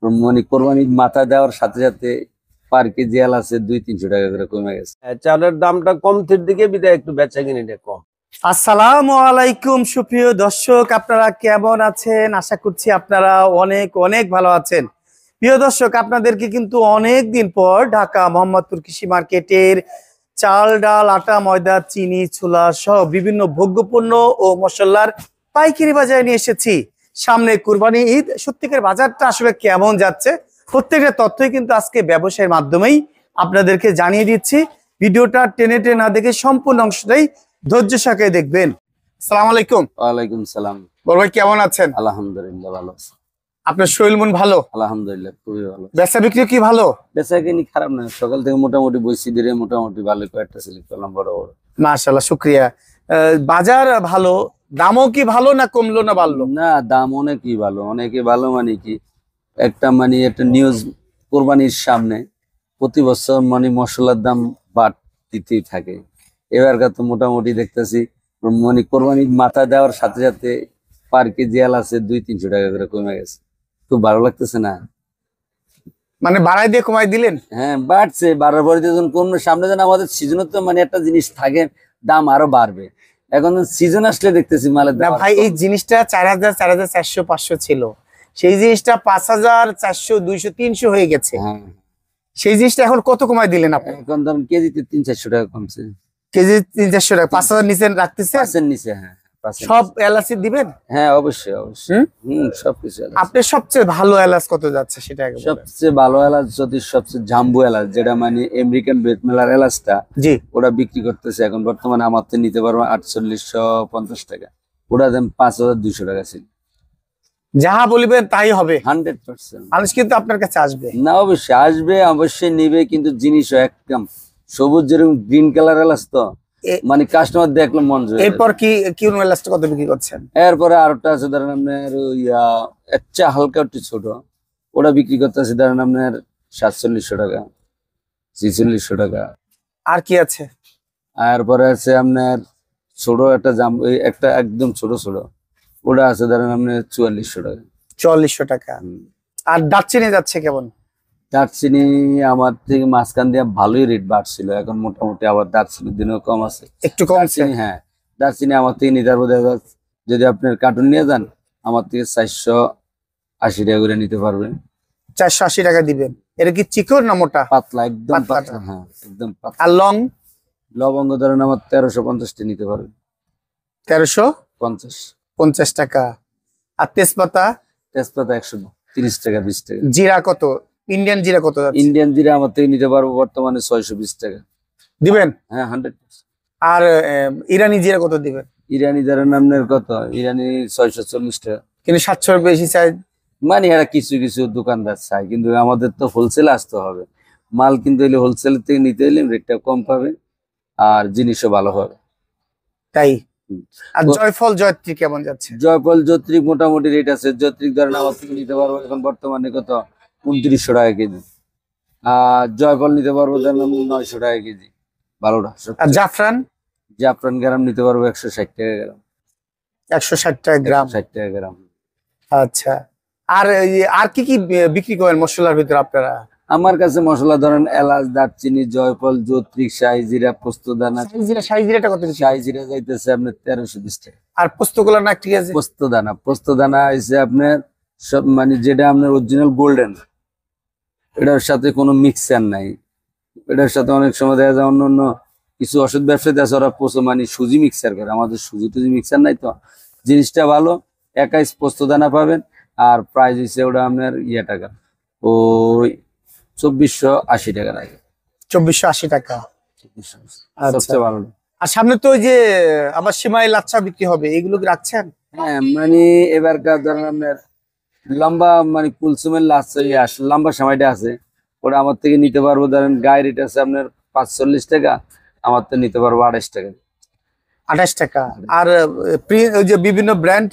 মানে কোরবানির মাথা দেওয়ার সাথে সাথে পার কেজি এলাচে 200-300 টাকা করে কমে গেছে। চালের দামটা কমতির দিকে বিদায় একটু বেচা কিনিটা কম। আসসালামু আলাইকুম সুপ্রিয় দর্শক, আপনারা কেমন আছেন? আশা করছি আপনারা অনেক অনেক ভালো আছেন। প্রিয় দর্শক, আপনাদেরকে কিন্তু অনেক দিন পর ঢাকা মোহাম্মদপুর কৃষি মার্কেটের চাল, ডাল, আটা, ময়দা, চিনি, ছোলা সহ বিভিন্ন ভোগ্যপণ্য ও মশলার পাইকারি বাজারে নিয়ে এসেছি। সামনে কুরবানি ঈদ, সত্যিকার বাজারটা আসলে কেমন যাচ্ছে প্রত্যেকটা তথ্যই কিন্তু আজকে ব্যবসায়ের মাধ্যমেই আপনাদেরকে জানিয়ে দিচ্ছি। ভিডিওটা টেনে টেনে না দেখে সম্পূর্ণ অংশটাই ধৈর্য সহকারে দেখবেন। আসসালামু আলাইকুম। ওয়ালাইকুম সালাম। বড় ভাই কেমন আছেন? আলহামদুলিল্লাহ ভালো আছি। আপনার শরীর মন ভালো? আলহামদুলিল্লাহ খুবই ভালো। ব্যবসা বিক্রি কি ভালো? বেচা কিনি খারাপ না, সকাল থেকে মোটামুটি বইছি ধীরে মোটামুটি ভালো কয়েকটা সিলেক্ট করলাম বড় বড়। মাশাআল্লাহ, শুকরিয়া। বাজার ভালো, দামও কি ভালো না কমলো না বাড়লো? না, দাম অনেকই ভালো, অনেকে ভালো। মানে কি একটা নিউজ, কোরবানির সামনে প্রতি বছর মশলার দাম বাড়তেই থাকে। এবারকার তো মোটামুটি দেখতেছি কোরবানির মাথা দেওয়ার সাথে সাথে পার কেজি এলাচে 200-300 টাকা করে কমে গেছে। খুব ভালো লাগতেছে না? মানে বাড়াই দিয়ে কমাই দিলেন? হ্যাঁ, বাড়ছে, বাড়ার পরে যখন কমবে, সামনে যেন আমাদের সিজনে তো একটা জিনিস থাকে, দাম আরো বাড়বে। এখন সিজন আসলে দেখতেছি মালের না দাম। ভাই, এই জিনিসটা 4000, 4400, 500 ছিল, সেই জিনিসটা 5000, 400, 200, 300 হয়ে গেছে। হ্যাঁ, সেই জিনিসটা এখন কত কমাই দিলেন আপনি? এখন ধরেন কেজিতে 300-400 টাকা কমছে। কেজি 300-400 টাকা, 5000 নিচে রাখতেছে? 5-এর নিচে। হ্যাঁ, 5-এর সব নিচে। এলাচি দিবেন? হ্যাঁ, অবশ্যই অবশ্যই। সবকিছু এলাচ। আপনি সবচেয়ে ভালো এলাচ কত যাচ্ছে সেটা আগে বলেন। সবচেয়ে ভালো এলাচ যদি সবচেয়ে জাম্বো এলাচ, যেটা আমেরিকান রেড মেলার এলাচটা, জি, ওরা বিক্রি করতেছে এখন বর্তমানে আমার তো নিতে পারবো 4850 টাকা। ওরা দাম 5200 টাকা ছিল। যাহা বলিবেন তাই হবে। 100%। মানুষ কিন্তু আপনার কাছে আসবে। না, অবশ্যই আসবে, অবশ্যই নিবে, কিন্তু জিনিসও একদম সবুজ, যেরকম গ্রিন কালার এলাচ তো কাস্টমার দেখলো মন জয়। এরপর কি কোন এলাচটা কত বিক্রি করছেন? এরপরে আরেকটা আছে ধরেন আপনার একটা হালকা একটু ছোট, ওটা বিক্রি করতেছে ধরেন আপনার 4700 টাকা, 4600 টাকা। আর কি আছে? এরপরে আছে আপনার ছোট একটা একটা একদম ছোট ছোট, ওটা আছে ধরেন আপনার 4400 টাকা। 4400 টাকা। আর দারচিনি যাচ্ছে কেমন? দারচিনি আমার থেকে মাঝখান দিয়ে ভালোই রেট বাড়ছিল, এখন মোটামুটি আবার দারচিনির দিনও কম আছে, একটু কমছে। হ্যাঁ, দারচিনি আমার থেকে নিতে পারবো, যদি আপনার কার্টুন নিয়ে যান আমার থেকে 480 টাকা করে নিতে পারবেন। 480 টাকা দিবেন। এটা কি চিকন না মোটা? পাতলা, একদম পাতলা। পাতলা। হ্যাঁ, একদম পাতলা। আর লং? লবঙ্গ ধরেন আমার 1350 টাকা নিতে পারবেন। 1350 টাকা। আর তেজপাতা? তেজপাতা 130 টাকা, 20 টাকা। জিরা কত? ইন্ডিয়ান জিরা কত যাচ্ছে? ইন্ডিয়ান জিরা আমার থেকে নিতে পারবো বর্তমানে 620 টাকা। দিবেন? হ্যাঁ, 100%। আর ইরানি জিরা কত দিবেন? ইরানি ধরেন আপনার কত? ইরানি 640 টাকা। কিন্তু 700 বেশি চাই। এরা কিছু কিছু দোকানদার চায়, কিন্তু আমাদের তো হোলসেলে আসতে হবে। মাল কিন্তু হোলসেলের থেকে নিতে হলে রেটটা কম পাবে আর জিনিসও ভালো হবে। তাই? আর জয়ফল, জয়ত্রী কেমন যাচ্ছে? জয়ফল, জয়ত্রী মোটামুটি রেট আছে। জয়ত্রী ধরেন আমার থেকে নিতে পারবো এখন বর্তমানে কত? 2900 টাকা কেজি। আর জয়ফল নিতে পারবো ধরেন 900 টাকা কেজি, ভালোটা। আর জাফরান? জাফরান গ্রাম নিতে পারবো 160 টাকা গ্রাম। 160 টাকা গ্রাম। 60 টাকা গ্রাম। আচ্ছা। আর আর কি কি বিক্রি করেন মশলার ভিতরে আপনারা? আমার কাছে মশলা ধরেন এলাচ, দারচিনি, জয়ফল, জয়ত্রী, শাহি জিরা, পোস্তদানা। শাহি জিরাটা কত? শাহি জিরা যাইতেছে আপনার 1320 টাকা। আর পোস্তগুলো না? ঠিক আছে। পোস্তদানা হইছে আপনার সব যেটা আপনার অরিজিনাল গোল্ডেন, এটার সাথে কোনো মিক্সার নাই। এটার সাথে অনেক সময় দেখা যায় অন্য অন্য কিছু ওষুধ ব্যবসায়ী আছে, ওরা সুজি মিক্সার করে। আমাদের সুজি টুজি মিক্সার নাই তো, জিনিসটা ভালো। একাই পোস্তদানা পাবেন। আর প্রাইস হচ্ছে ওটা আপনার টাকা, ওই 2480 টাকা লাগে। 2480 টাকা। সবচেয়ে ভালো। আর সামনে তো ওই যে আবার সিমাই লাচ্ছা বিক্রি হবে, এগুলো কি রাখছেন? হ্যাঁ, এবারকার ধরেন আপনার লম্বা কুলসুমের লাচ্ছা লম্বা সময়টা আছে, ওটা আমার থেকে নিতে পারবো ধরেন গায়ে রেট আছে আপনার 45 টাকা, আমার তো নিতে পারবো 28 টাকা। 28 টাকা। আর ওই যে বিভিন্ন ব্র্যান্ড,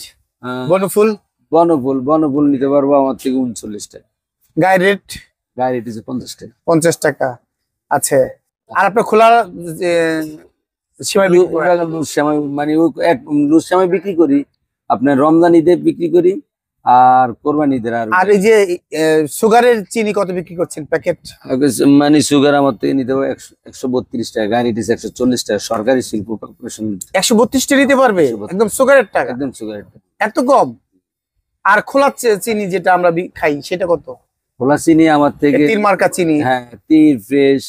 বনফুল? বনফুল নিতে পারবো আমার থেকে 39 টাকা। গায়ে রেট হচ্ছে 50 টাকা। 50 টাকা। আচ্ছা। আর আপনার খোলা সিমাই লুজ সেমাই লুজ সেমাই বিক্রি করি আপনার রমজান ঈদে বিক্রি করি, আর কোরবানিদের আর আর এই যে সুগারের চিনি কত বিক্রি করছেন প্যাকেট? মানে সুগার আমার থেকে নিতে হবে 132 টাকা, গাড়িটি 140 টাকা, সরকারি শিল্প কর্পোরেশন 132টা নিতে পারবে 132 একদম সুগারের টাকা? একদম সুগার। এত কম? আর খোলা চিনি যেটা আমরা খাই সেটা কত? খোলা চিনি আমার থেকে, তিন মার্কা চিনি, হ্যাঁ তীর ফ্রেশ,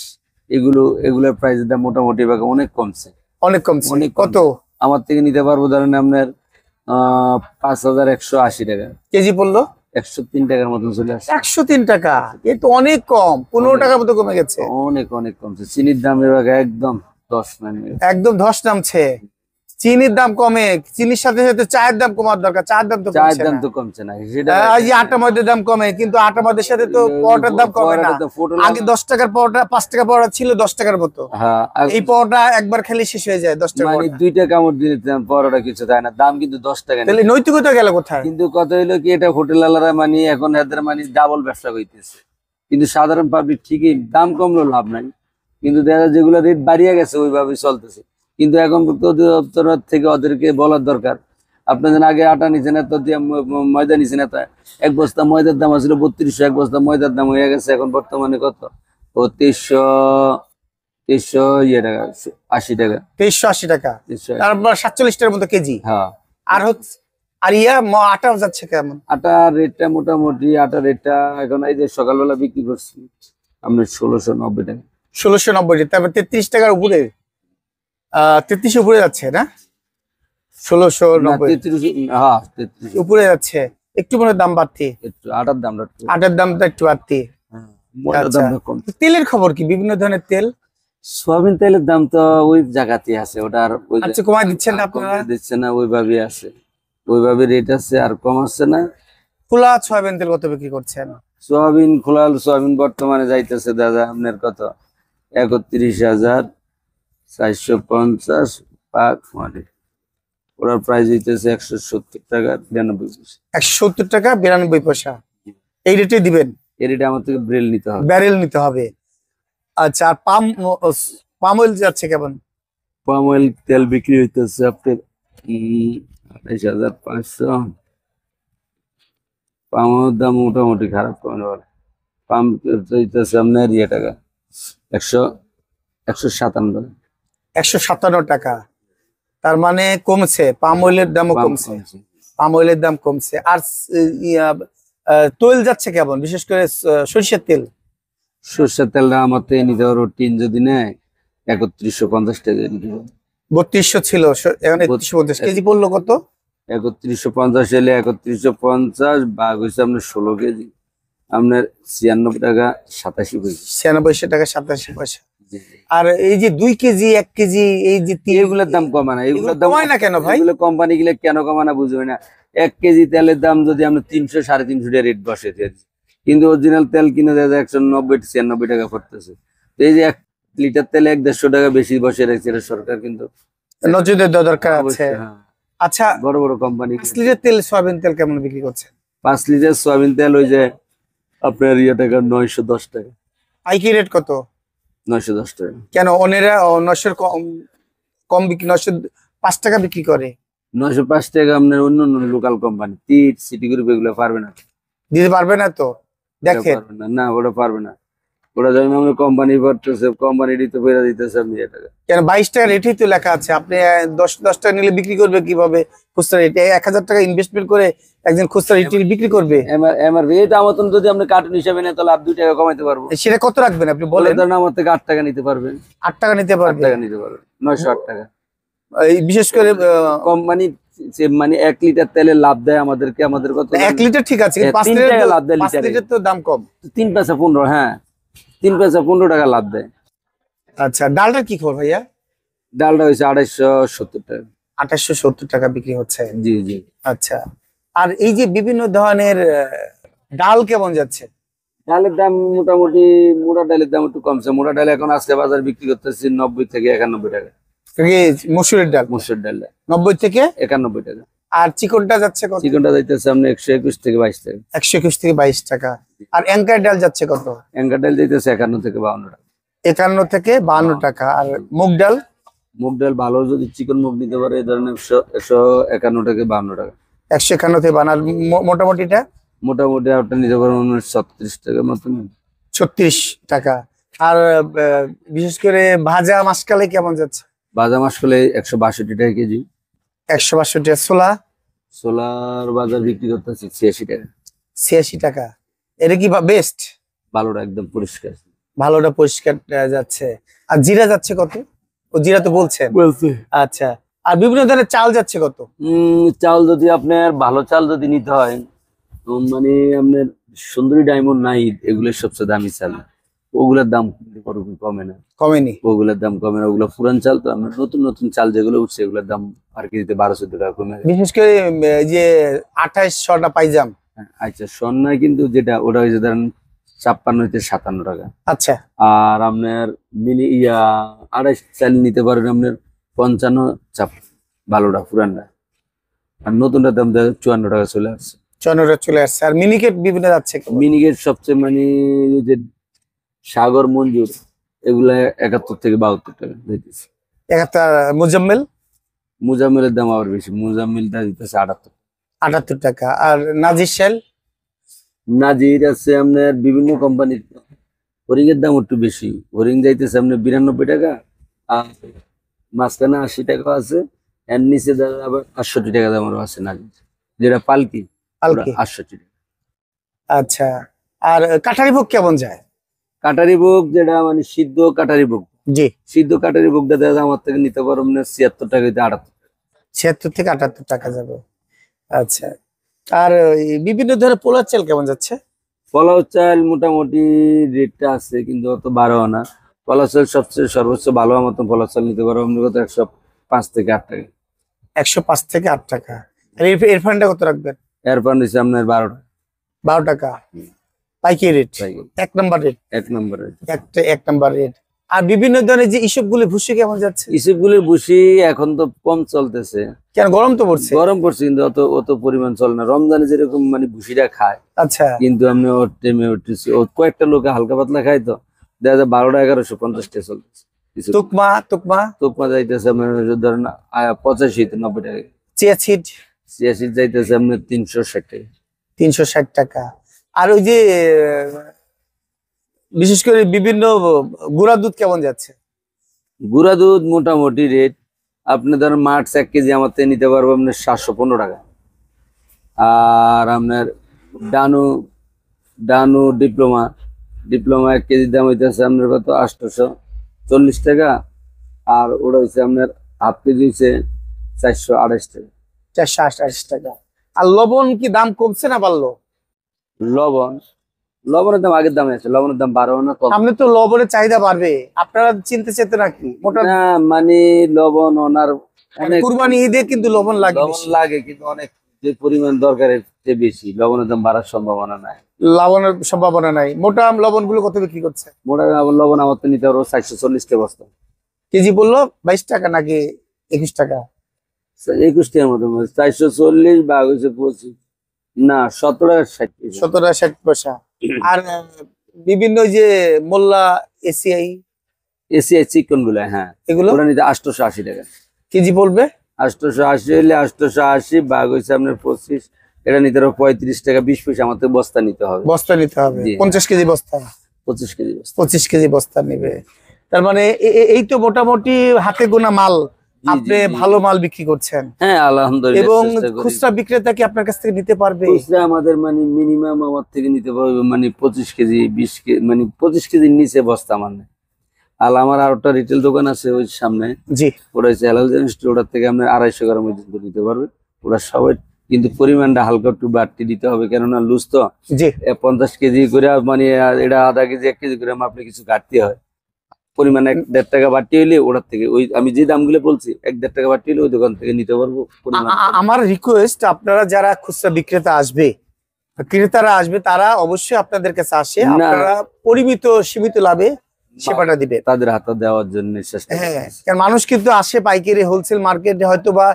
এগুলোর প্রাইসটা মোটামুটি অনেক কমছে। অনেক কমছে? অনেক কত? আমার থেকে নিতে পারবো ধরেন আপনার 5180 টাকা কেজি পড়লো 103 টাকার মতন চলে আসছে। 103 টাকা, এ তো অনেক কম, 15 টাকার মতো কমে গেছে। অনেক অনেক কমছে। চিনির দাম এবার একদম 10 মানে একদম ধস নামছে। চিনির দাম কমে, চিনির সাথে সাথে চায়ের দাম কমার দরকার, চায়ের দাম তো চায়ের কমছে দাম না। তো কমছে না সেটা। এই যে আটা ময়দার দাম কমে, কিন্তু আটা ময়দার সাথে তো পরোটার দাম কমে না। আগে 10 টাকার পরোটা, 5 টাকা পরোটা ছিল 10 টাকার মতো, হ্যাঁ এই পরোটা একবার খেলে শেষ হয়ে যায় 10 টাকা। মানে 2 টাকা কামড় দিয়ে দিতাম, পরোটা কিছু তাই না, দাম কিন্তু 10 টাকা। তাহলে নৈতিকতা গেল কোথায়? কিন্তু কথা হইলো কি, এটা হোটেলওয়ালারা মানে এখন এদের মানে ডাবল ব্যবসা করতেছে, কিন্তু সাধারণ পাবলিক ঠিকই দাম কমলো লাভ নাই, কিন্তু দেখা যায় যেগুলো রেট বাড়িয়ে গেছে ওইভাবেই চলতেছে। কিন্তু এখন অধিদপ্তর থেকে ওদেরকে বলার দরকার, আপনাদের আগে আটা নিছেন এত দিয়ে, ময়দা নিছেন এত, এক বস্তা ময়দার দাম ছিল 3200, এক বস্তা ময়দার দাম হয়ে গেছে এখন বর্তমানে কত, ও 2300 টাকা, 80 টাকা, 2380 টাকা, 2300। তারপর 47 টাকার মতো কেজি। হ্যাঁ, আর হচ্ছে আর আটাও যাচ্ছে কেমন? আটার রেটটা মোটামুটি, আটার রেটটা এখন এই যে সকালবেলা বিক্রি করছি আপনার 1690 টাকা। 1690, তারপর 33 টাকার উপরে, 33 উপরে যাচ্ছে না? 1690 হ্যাঁ 33 উপরে যাচ্ছে, একটু মনে হয় দাম বাড়তি, একটু আটার দামটা আটার দামটা একটু বাড়তি। ময়দার আচ্ছা। দামটা কম। তেলের খবর কি? বিভিন্ন ধরনের তেল সয়াবিন তেলের দাম তো ওই জায়গাতে আছে, ওটা আর ওই আচ্ছা, কমাই দিচ্ছেন না আপনারা? দিচ্ছে না, ওইভাবে আছে, ওইভাবে রেট আছে, আর কম আসছে না। খোলা সয়াবিন তেল কত বিক্রি করছেন? সোয়াবিন, খোলা সোয়াবিন বর্তমানে যাইতেছে দাদা আপনার কত, 31,450 পাক, মানে ওটার প্রাইস হইতেছে 170 টাকা 92 পয়সা। 170 টাকা 92 পয়সা, এই রেটে দিবেন? এই রেটে আমার থেকে ব্রেল নিতে হবে, ব্যারেল নিতে হবে। আচ্ছা, আর পাম অয়েল যাচ্ছে কেমন? পাম অয়েল তেল বিক্রি হইতেছে আপনার 28,500। পামের দাম মোটামুটি খারাপ কমে, পাম হইতেছে আপনার টাকা 157। 157 টাকা, তার মানে কমছে, পাম অয়েলের দামও কমছে, পাম অয়েলের দাম কমছে। আর তৈল যাচ্ছে কেমন, বিশেষ করে সরিষার তেল? সরষের তেলটা আমার থেকে নিতে পারবো, টিন যদি নেয় 3150 টাকা নিতে পারবো। 3200 ছিল, এখন 3150 কেজি পড়লো কত? 3150 এলে 3150 ভাগ হয়েছে আপনার 16 কেজি, আপনার 96 টাকা 87 পয়সা। 96 টাকা 87 পয়সা। আর এই যে 2 কেজি 1 কেজি এই যে এগুলোর দাম কমে না, এগুলোর দাম কমায় না কেন ভাই? এগুলো কোম্পানি গুলো কেন কমে না বুঝবে না। 1 কেজি তেলের দাম যদি আমরা 300 350 টাকা রেট বসে দিয়েছি, কিন্তু অরিজিনাল তেল কিনে দেওয়া যায় 190 96 টাকা পড়তেছে। তো এই যে 1 লিটার তেলে 150 টাকা বেশি বসে রেখেছে, এটা সরকার কিন্তু নজরে দেওয়া দরকার আছে। অবশ্যই, হ্যাঁ। আচ্ছা, বড় বড় কোম্পানি 5 লিটার তেল, সয়াবিন তেল কেমন বিক্রি করছে? 5 লিটার সয়াবিন তেল ওই যে আপনার টাকা 910 টাকা। পাইকারি রেট কত? 910 টাকা। কেন ওনেরা 900 কম বিক্রি, 905 টাকা বিক্রি করে? 905 টাকা আপনার অন্য অন্য লোকাল কোম্পানি, টিট সিটি গ্রুপ এগুলো পারবে না, দিতে পারবে না তো? দেখেন, পারবে না, না ওটা পারবে না, ওটা যখন আমরা কোম্পানি করতেছে, কোম্পানি দিতে পেরে দিতেছে আপনি টাকা। কেন 22 টাকা রেটই তো লেখা আছে, আপনি 10 টাকা নিলে বিক্রি করবে কিভাবে খুচরা রেটে? 1000 টাকা ইনভেস্টমেন্ট করে একজন খুচরা রেটে বিক্রি করবে? এমআরপি এটা আমার তো, যদি আপনি কার্টুন হিসাবে নেন তাহলে 2 টাকা কমাইতে পারবো। সেটা কত রাখবেন আপনি বলেন? ধরেন আমার থেকে 8 টাকা নিতে পারবেন, 8 টাকা নিতে 8 পারবে? টাকা নিতে পারবেন, 908 টাকা। এই বিশেষ করে কোম্পানি মানে 1 লিটার তেলে লাভ দেয় আমাদেরকে, আমাদের কত 1 লিটার ঠিক আছে, কিন্তু 5 3 লিটার টাকা লাভ দেয় 5 লিটার তো দাম কম। 3 পয়সা 15, হ্যাঁ 3 পয়সা 15 টাকা লাভ দেয়। আচ্ছা, ডালটার কি খবর ভাইয়া? ডালটা হয়েছে 2870 টাকা। 2870 টাকা বিক্রি হচ্ছে। জি জি। আচ্ছা, আর এই যে বিভিন্ন ধরনের ডাল কেমন যাচ্ছে? ডালের দাম মোটামুটি, মোটা ডালের দাম একটু কমছে। মোটা ডাল এখন আজকে বাজার বিক্রি করতেছি 90 থেকে 91 টাকা। মসুরের ডাল মসুর ডালটা 90 থেকে 91 টাকা। আর চিকনটা যাচ্ছে কত? চিকনটা যাইতেছে আপনি 121 থেকে 22 টাকা। 121 থেকে 22 টাকা। আর অ্যাঙ্কার ডাল যাচ্ছে কত? অ্যাঙ্গার ডাল যাইতেছে 51 থেকে 52 টাকা। 51 থেকে 52 টাকা। আর মুগ ডাল? মুগ ডাল ভালো যদি চিকন মুগ নিতে পারে এই ধরনের 151 থেকে 52 টাকা। 151 থেকে বানার মোটামুটিটা মোটামুটি আপনি নিতে পারবেন 36 টাকার মতন। 36 টাকা। আর বিশেষ করে ভাজা মাসকালে কেমন যাচ্ছে? বাজার মাস হলে 162 টাকা কেজি। 162 টাকা। ছোলা? ছোলার বাজার বিক্রি করতেছি 86 টাকা। 86 টাকা। এটা কি বেস্ট? ভালোটা একদম পরিষ্কার। ভালোটা পরিষ্কার যাচ্ছে। আর জিরা যাচ্ছে কত? ও জিরা তো বলছেন। বলছে আচ্ছা। আর বিভিন্ন ধরনের চাল যাচ্ছে কত? চাল যদি আপনার ভালো চাল যদি নিতে হয়, মানে আপনার সুন্দরী ডায়মন্ড নাই, এগুলোর সবচেয়ে দামি চাল, ওগুলোর দাম ওরকম কমে না। কমেনি? ওগুলোর দাম কমে না, ওগুলো পুরান চাল। তো আমরা নতুন নতুন চাল যেগুলো উঠছে এগুলোর দাম আর কেজিতে 12-14 টাকা কমে গেছে। বিশেষ করে এই যে 2800টা পাইজাম। আচ্ছা, সন্ন্যায় কিন্তু যেটা ওটা হয়েছে ধরেন 56-57 টাকা। আচ্ছা। আর আপনার মিনি 28 চাল নিতে পারেন আপনার 55 ভালোটা পুরানটা। আর নতুনটার দাম 54 টাকা চলে আসছে। 54 চলে আসছে। আর মিনিকেট বিভিন্ন যাচ্ছে কেমন? মিনিকেট সবচেয়ে মানে যে সাগর মঞ্জুর এগুলা 71 থেকে 72 টাকা দিতেছে। একটা মুজাম্মেল? মুজাম্মিলের দাম আবার বেশি, মুজাম্মিলটা দিতেছে 78 টাকা। আর নাজির শেল? নাজির আছে আপনার বিভিন্ন কোম্পানির, হরিং এর দাম একটু বেশি। হরিং যাইতেছে আপনার 92 টাকা, আর মাঝখানে 80 টাকা আছে, এর নিচে আবার 68 টাকা দামেরও আছে নাজির, যেটা পালকি পালকি 68 টাকা। আচ্ছা। আর কাঠারি ভোগ কেমন যায়? কাটারি ভোগ যেটা মানে সিদ্ধ কাটারি ভোগ, জি। সিদ্ধ কাটারি ভোগটা দেখা আমার থেকে নিতে পারো আপনার 76 টাকা হইতে 78। 76 থেকে 78 টাকা যাবে। আচ্ছা। আর বিভিন্ন ধরনের পোলার চাল কেমন যাচ্ছে? পোলাও চাল মোটামুটি রেটটা আছে, কিন্তু অত বাড়াও না। পোলাও চাল সবচেয়ে সর্বোচ্চ ভালো মতন পোলাও চাল নিতে পারো আপনি কত 105 থেকে 8 টাকা। 105 থেকে 8 টাকা। আর এরফানটা কত রাখবেন? এরপর নিচ্ছে আপনার 12 টাকা। 12 টাকা পাইকারি রেট। এক নাম্বার রেট। এক নম্বরে এক নাম্বার রেট। আর বিভিন্ন ধরনের যে ইসবগুলি ভুসি কেমন যাচ্ছে? ইসবগুলির ভুসি এখন তো কম চলতেছে। কেন? গরম তো পড়ছে। গরম পড়ছে, কিন্তু অত অত পরিমাণ চলে না। রমজানে যেরকম মানে ভুসিটা খায়, আচ্ছা। কিন্তু আপনি ওর টাইমে কয়েকটা লোকে হালকা পাতলা খায়, তো দেখা যায় 12টা 1150 টাকা চলতেছে। তুকমা? তুকমা? তুকমা যাইতেছে আপনার ধরেন 85-90 টাকা। Chia seed? চিয়া সিড যাইতেছে আপনার 360 টাকা। 360 টাকা। আর ওই যে বিশেষ করে বিভিন্ন গুঁড়া দুধ কেমন যাচ্ছে? গুঁড়া দুধ মোটামুটি রেট আপনি ধরেন মার্চ 1 কেজি আমার থেকে নিতে পারবো আপনার 715 টাকা। আর আপনার ডানু ডানু ডিপ্লোমা 1 কেজির দাম হইতেছে আপনার কত 840 টাকা। আর ওটা হচ্ছে আপনার হাফ কেজি হচ্ছে 428 টাকা। 428 টাকা। আর লবণ কি দাম কমছে না বাড়লো? লবণের দাম আগের দামে আছে, লবণের দাম 12 না কম। সামনে তো লবণের চাহিদা বাড়বে, আপনারা চিনতে চেতে নাকি? না মানে লবণ ওনার অনেক কুরবানি ঈদে কিন্তু লবণ লাগে লবণ লাগে, কিন্তু অনেক যে পরিমাণ দরকারের চেয়ে বেশি, লবণের দাম বাড়ার সম্ভাবনা নাই। লবণের সম্ভাবনা নাই। মোটা লবণ গুলো কত বিক্রি করছে? মোটা লবণ আমার তো নিতে পারবো 440 টাকা বস্তা। কেজি বললো 22 টাকা নাকি 21 টাকা? 21 টাকার মতো 440 ভাগ হয়েছে 25, না 17 টাকা 60 পয়সা। 17 টাকা 60 পয়সা। আর বিভিন্ন যে মোল্লা এসিআই চিকন গুলা, হ্যাঁ এগুলো ওটা নিতে 880 টাকা কেজি পড়বে। 880 হলে 880 ভাগ হয়েছে আপনার 25, এটা নিতে হবে 35 টাকা 20 পয়সা। আমার তো বস্তা নিতে হবে, বস্তা নিতে হবে। জি। 50 কেজি বস্তা? 25 কেজি বস্তা। 25 কেজি বস্তা নিবে। তার মানে এই তো মোটামুটি হাতে গোনা মাল আপনি ভালো মাল বিক্রি করছেন। হ্যাঁ আলহামদুলিল্লাহ। এবং খুচরা বিক্রেতা কি আপনার কাছ থেকে নিতে পারবে? খুচরা আমাদের মানে মিনিমাম আমার থেকে নিতে পারবে মানে 25 কেজি 20 কেজি, মানে 25 কেজির নিচে বস্তা মানে। আর আমার আর একটা রিটেল দোকান আছে ওই সামনে, জি। ওটা হচ্ছে হেলাল স্টোর, ওটার থেকে আপনার 250 গ্রাম পর্যন্ত নিতে পারবে। ওরা সবাই, কিন্তু পরিমাণটা হালকা একটু বাড়তি দিতে হবে, কেননা লুজ তো। জি। 50 কেজি করে মানে এটা আধা কেজি 1 কেজি করে মাপলে কিছু ঘাটতি হয়। পরিমাণ 1-1.5 টাকা বাড়তি হইলে ওটার থেকে, ওই আমি যে দামগুলো বলছি 1-1.5 টাকা বাড়তি হইলে ওই দোকান থেকে নিতে পারবো। আমার রিকোয়েস্ট, আপনারা যারা খুচরা বিক্রেতা আসবে, ক্রেতারা আসবে, তারা অবশ্যই আপনাদের কাছে আসে, আপনারা পরিমিত সীমিত লাভে সেবাটা দিবে, তাদের হাতে দেওয়ার জন্য চেষ্টা। হ্যাঁ, কারণ মানুষ কিন্তু আসে পাইকারি হোলসেল মার্কেটে, হয়তো বা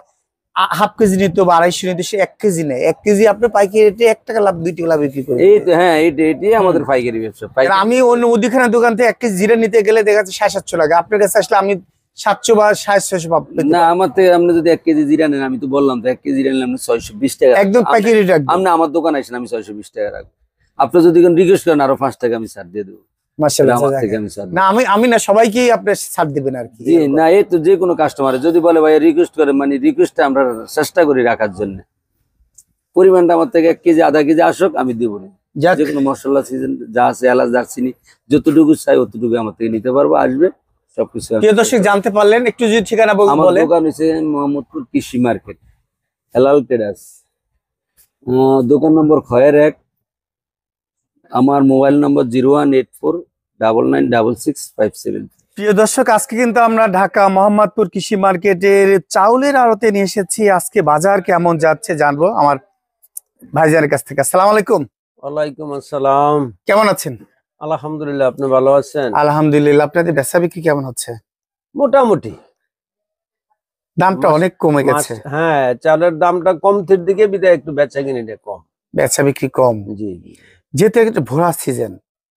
হাফ কেজি নিত বা 250 নিত, সে 1 কেজি নেয়। 1 কেজি আপনি পাইকারি রেটে 1 টাকা লাভ 2 টাকা লাভ বিক্রি করবেন। এই তো, হ্যাঁ এটাই আমাদের পাইকারি ব্যবসা। আমি অন্য মুদিখানা দোকান থেকে 1 কেজি জিরা নিতে গেলে দেখা যাচ্ছে 700-700 টাকা। আপনার কাছে আসলে আমি 700 বা 650 পেতে না পারেন। আমার থেকে আপনি যদি 1 কেজি জিরা নেন, আমি তো বললাম তো 1 কেজি জিরা নিলে আপনি 620 টাকা একদম পাইকারি রাখবেন। আপনি আমার দোকানে আসেন, আমি 620 টাকা রাখবো। আপনি যদি রিকোয়েস্ট করেন আরো 5 টাকা আমি ছাড় দিয়ে দেবো, মাশাআল্লাহ, আমার থেকে জাযাক। আমি ছাড় দেব। না আমি না, সবাইকেই আপনি ছাড় দিবেন আর কি। জি না, এই তো যে কোনো কাস্টমার যদি বলে ভাই রিকোয়েস্ট করে, মানে রিকোয়েস্টটা আমরা চেষ্টা করি রাখার জন্য। পরিমাণটা আমার থেকে 1 কেজি আধা কেজি আসুক, আমি দিব না। যাক, যে কোনো মশলা সিজন যা আছে, এলাচ দারচিনি যতটুকু চাই অতটুকু আমার থেকে নিতে পারবো, আসবে সবকিছু। প্রিয় দর্শক জানতে পারলেন, একটু যদি ঠিকানা আমার বলেন। দোকান হচ্ছে মোহাম্মদপুর কৃষি মার্কেট, হেলাল ট্রেডার্স, দোকান নম্বর খয়ের 1। আমার মোবাইল নম্বর 01849966573। প্রিয় দর্শক, আজকে কিন্তু আমরা ঢাকা মোহাম্মদপুর কৃষি মার্কেটের চাউলের আড়তে নিয়ে এসেছি। আজকে বাজার কেমন যাচ্ছে জানবো আমার ভাইজানের কাছ থেকে। আসসালামু আলাইকুম, ওয়ালাইকুম আসসালাম। কেমন আছেন? আলহামদুলিল্লাহ, আপনি ভালো আছেন? আলহামদুলিল্লাহ। আপনাদের বেচা বিক্রি কেমন হচ্ছে? মোটামুটি। দামটা মাস- অনেক কমে গেছে, হ্যাঁ, চালের দামটা কমতির দিকে, বিদায় একটু বেচা কিনিটা কম। বেচা বিক্রি কম, জি জি যেহেতু একটা ভরা সিজন,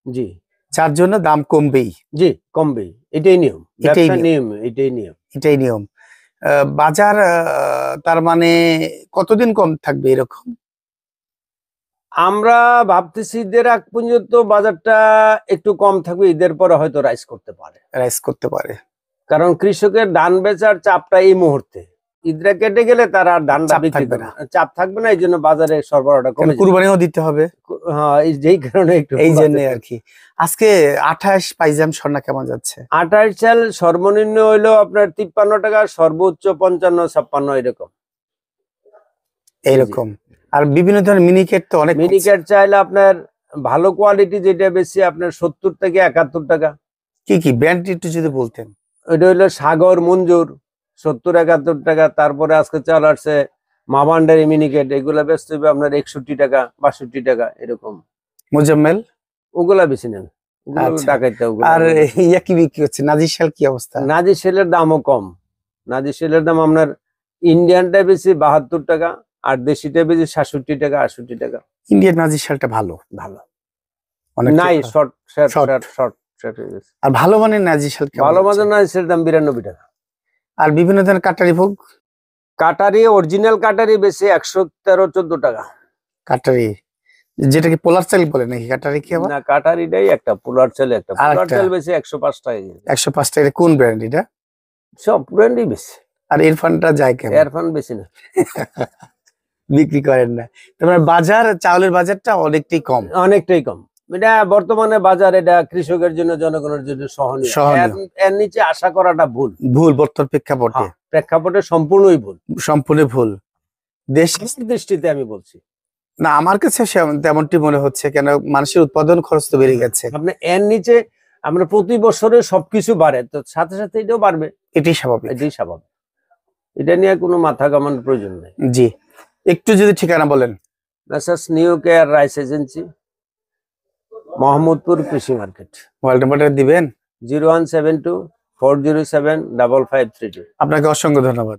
জি যার জন্য দাম কমবেই। জি, কমবে, এটাই নিয়ম, এটাই ব্যবসার নিয়ম। নিয়ম, এটাই নিয়ম। এটাই নিয়ম। বাজার তার মানে কতদিন কম থাকবে এরকম? আমরা ভাবতেছি ঈদের আগ পর্যন্ত বাজারটা একটু কম থাকবে, ঈদের পরে হয়তো রাইজ করতে পারে। রাইস করতে পারে। কারণ কৃষকের ধান বেচার চাপটা এই মুহূর্তে, ঈদরা কেটে গেলে তারা আর ধানটা চাপ বিক্রি থাকবে করবে না, চাপ থাকবে না, এই জন্য বাজারে সরবরাহটা কেন, কমে যাবে। কুরবানিও দিতে হবে, হ্যাঁ, যেই কারণে একটু এই জন্য বাজারটা- আর কি। আজকে 28 পাইজাম স্বর্ণা কেমন যাচ্ছে? 28 চাল সর্বনিম্ন হইলো আপনার 53 টাকা, সর্বোচ্চ 55-56 এরকম। এইরকম। আর বিভিন্ন ধরনের মিনিকেট তো অনেক মিনিকেট চাইলে আপনার ভালো কোয়ালিটি যেটা বেশি আপনার 70 থেকে 71 টাকা। কি কি ব্র্যান্ড একটু যদি বলতেন। ওইটা হইলো সাগর, মঞ্জুর, 70-71 টাকা। তারপরে আজকে চাল আসছে মাভান্ডারি মিনিকেট, এগুলা বেচতে হবে আপনার 61 টাকা, 62 টাকা এরকম। মোজাম্মেল ওগুলা বেশি নেন, ওগুলো আচ্ছা। ডাকাইতে। আর ইয়া কি বিক্রি হচ্ছে, নাজিরশাল কি অবস্থা? নাজি সেলের দামও কম। নাজি সেলের দাম আপনার ইন্ডিয়ানটা বেশি 72 টাকা, আর দেশিটা বেশি 67 টাকা, 68 টাকা। ইন্ডিয়ান নাজিরশালটা ভালো, ভালো অনেক নাই, শর্ট Short. শর্ট হয়ে গেছে। আর ভালো মানের নাজিরশাল কেমন ভালো যাচ্ছে? মানের নাজি সেলের দাম 92 টাকা। আর বিভিন্ন ধরনের কাটারি ভোগ, কাটারি, অরিজিনাল কাটারি বেশি 113-14 টাকা। কাটারি যেটা কি পোলার চাল বলে নাকি? কাটারি কি আবার? না, কাটারিটাই একটা, পোলার চাল একটা। আর পোলার একটা? চাল বেশি 105 টাকা কেজি। 105 টাকা। কোন ব্র্যান্ড এটা? সব ব্র্যান্ডই বেশি, আর ইরফানটা যায় কেমন? এয়ারফান বেশি না। বিক্রি করেন না? তোমার বাজার, চাউলের বাজারটা অনেকটাই কম। অনেকটাই কম। এটা বর্তমানে বাজার, এটা কৃষকের জন্য, জনগণের জন্য সহনীয়। সহনীয়। এর নিচে আশা করাটা ভুল। ভুল, বর্তমান প্রেক্ষাপটে হ্যাঁ, প্রেক্ষাপটে সম্পূর্ণই ভুল। সম্পূর্ণ ভুল। দেশ আমার দৃষ্টিতে আমি বলছি, না, আমার কাছে তেমনটি মনে হচ্ছে। কেন, মানুষের উৎপাদন খরচ তো বেড়ে গেছে, আপনি এর নিচে আমরা প্রতি বছরে সবকিছু বাড়ে, তো সাথে সাথে এটাও বাড়বে, এটাই স্বাভাবিক। এটাই স্বাভাবিক। এটা নিয়ে কোনো মাথা ঘামানোর প্রয়োজন নেই। জি, একটু যদি ঠিকানা বলেন। Messrs new care rice agency, Mohammadpur কৃষি মার্কেট। মোবাইল নাম্বারটা দিবেন। 0172-407-5532। আপনাকে অসংখ্য ধন্যবাদ।